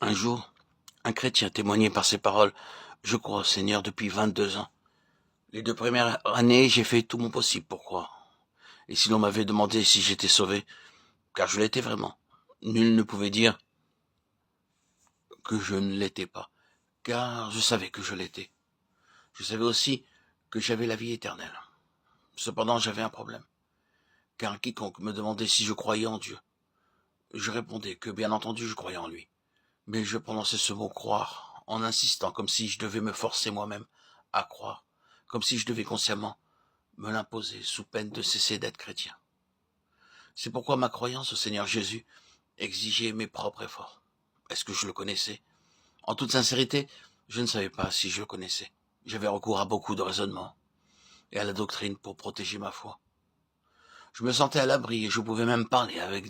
Un jour, un chrétien témoignait par ses paroles: «Je crois au Seigneur depuis 22 ans. Les 2 premières années, j'ai fait tout mon possible pour croire. Et si l'on m'avait demandé si j'étais sauvé, car je l'étais vraiment, nul ne pouvait dire que je ne l'étais pas, car je savais que je l'étais. Je savais aussi que j'avais la vie éternelle. Cependant, j'avais un problème, car quiconque me demandait si je croyais en Dieu, je répondais que bien entendu je croyais en lui. Mais je prononçais ce mot croire en insistant, comme si je devais me forcer moi-même à croire, comme si je devais consciemment me l'imposer sous peine de cesser d'être chrétien. C'est pourquoi ma croyance au Seigneur Jésus exigeait mes propres efforts. Est-ce que je le connaissais? En toute sincérité, je ne savais pas si je le connaissais. J'avais recours à beaucoup de raisonnements et à la doctrine pour protéger ma foi. Je me sentais à l'abri et je pouvais même parler avec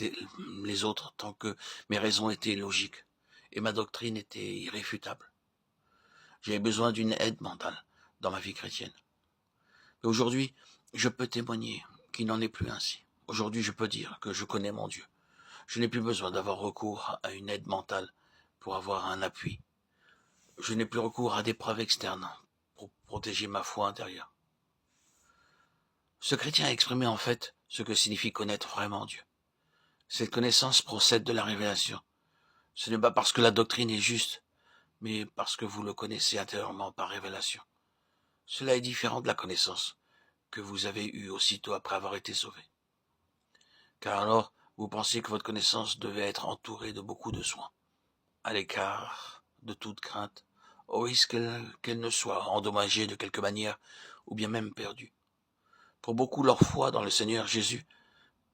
les autres tant que mes raisons étaient logiques et ma doctrine était irréfutable. J'avais besoin d'une aide mentale dans ma vie chrétienne. Et aujourd'hui, je peux témoigner qu'il n'en est plus ainsi. Aujourd'hui, je peux dire que je connais mon Dieu. Je n'ai plus besoin d'avoir recours à une aide mentale pour avoir un appui. Je n'ai plus recours à des preuves externes pour protéger ma foi intérieure. Ce chrétien a exprimé en fait ce que signifie connaître vraiment Dieu. Cette connaissance procède de la révélation. Ce n'est pas parce que la doctrine est juste, mais parce que vous le connaissez intérieurement par révélation. Cela est différent de la connaissance que vous avez eue aussitôt après avoir été sauvé. Car alors, vous pensiez que votre connaissance devait être entourée de beaucoup de soins, à l'écart de toute crainte, au risque qu'elle ne soit endommagée de quelque manière, ou bien même perdue. Pour beaucoup, leur foi dans le Seigneur Jésus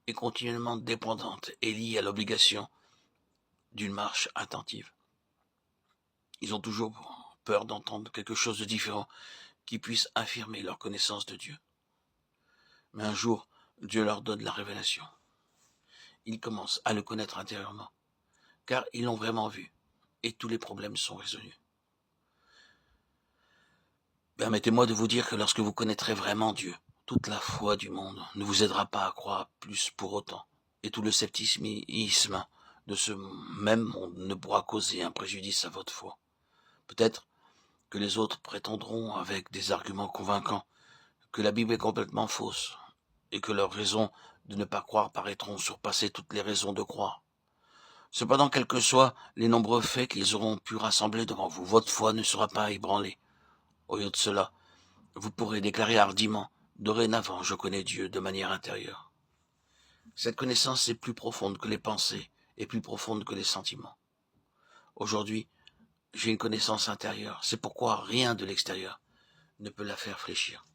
est continuellement dépendante et liée à l'obligation d'une marche attentive. Ils ont toujours peur d'entendre quelque chose de différent qui puisse affirmer leur connaissance de Dieu. Mais un jour, Dieu leur donne la révélation. Ils commencent à le connaître intérieurement, car ils l'ont vraiment vu, et tous les problèmes sont résolus. Permettez-moi de vous dire que lorsque vous connaîtrez vraiment Dieu, toute la foi du monde ne vous aidera pas à croire plus pour autant, et tout le scepticisme de ce même monde ne pourra causer un préjudice à votre foi. Peut-être que les autres prétendront avec des arguments convaincants que la Bible est complètement fausse, et que leurs raisons de ne pas croire paraîtront surpasser toutes les raisons de croire. Cependant, quels que soient les nombreux faits qu'ils auront pu rassembler devant vous, votre foi ne sera pas ébranlée. Au lieu de cela, vous pourrez déclarer hardiment: dorénavant, je connais Dieu de manière intérieure. Cette connaissance est plus profonde que les pensées et plus profonde que les sentiments. Aujourd'hui, j'ai une connaissance intérieure. C'est pourquoi rien de l'extérieur ne peut la faire fléchir.